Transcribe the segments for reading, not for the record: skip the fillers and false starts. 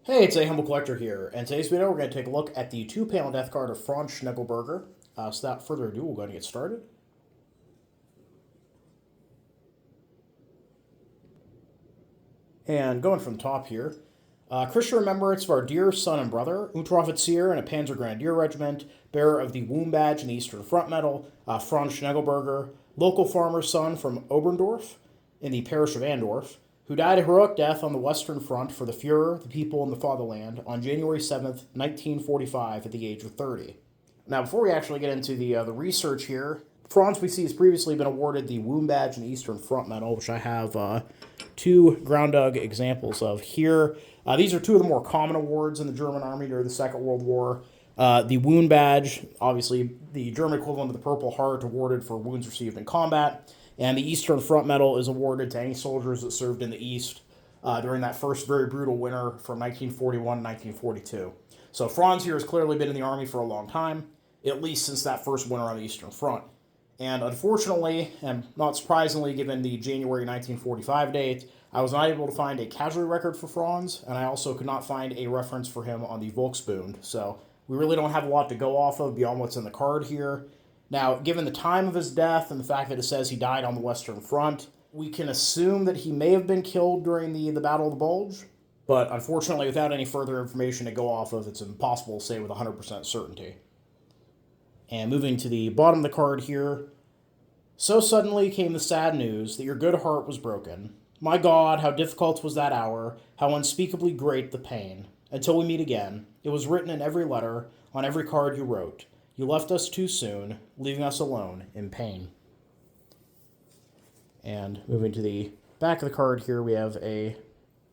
Hey, it's a Humble Collector here, and today's video we're going to take a look at the two-panel death card of Franz Schneglberger. So without further ado, we'll go ahead and get started. And going from the top here, Christian remembrance of our dear son and brother, Unteroffizier in a Panzer Grenadier Regiment, bearer of the Wound Badge and the Eastern Front Medal, Franz Schneglberger, local farmer's son from Oberndorf in the parish of Andorf, who died a heroic death on the Western Front for the Fuhrer, the people, and the fatherland on January 7th, 1945, at the age of 30. Now, before we actually get into the research here, Franz, we see, has previously been awarded the Wound Badge and Eastern Front Medal, which I have two ground dug examples of here. These are two of the more common awards in the German Army during the Second World War. The Wound Badge, obviously the German equivalent of the Purple Heart, awarded for wounds received in combat. And the Eastern Front Medal is awarded to any soldiers that served in the East during that first very brutal winter from 1941 to 1942. So Franz here has clearly been in the Army for a long time, at least since that first winter on the Eastern Front. And unfortunately, and not surprisingly given the January 1945 date, I was not able to find a casualty record for Franz, and I also could not find a reference for him on the Volksbund. So we really don't have a lot to go off of beyond what's in the card here. Now, given the time of his death and the fact that it says he died on the Western Front, we can assume that he may have been killed during the Battle of the Bulge, but unfortunately, without any further information to go off of, it's impossible to say with 100% certainty. And moving to the bottom of the card here, so suddenly came the sad news that your good heart was broken. My God, how difficult was that hour, how unspeakably great the pain. Until we meet again, it was written in every letter, on every card you wrote. You left us too soon, leaving us alone in pain. And moving to the back of the card here, we have a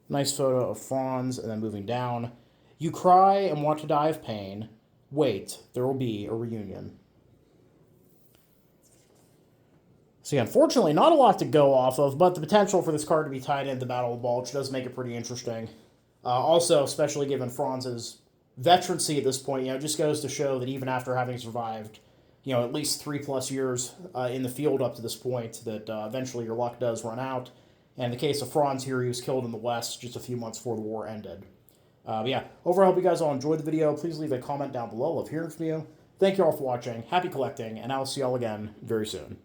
nice photo of Franz, and then moving down. You cry and want to die of pain. Wait, there will be a reunion. So yeah, unfortunately, not a lot to go off of, but the potential for this card to be tied into the Battle of the Bulge does make it pretty interesting. Also, especially given Franz's veterancy at this point, it just goes to show that even after having survived, at least 3+ years in the field up to this point, that eventually your luck does run out. And in the case of Franz here, he was killed in the West just a few months before the war ended. But yeah, overall, I hope you guys all enjoyed the video. Please leave a comment down below. Love hearing from you. Thank you all for watching. Happy collecting, and I'll see y'all again very soon.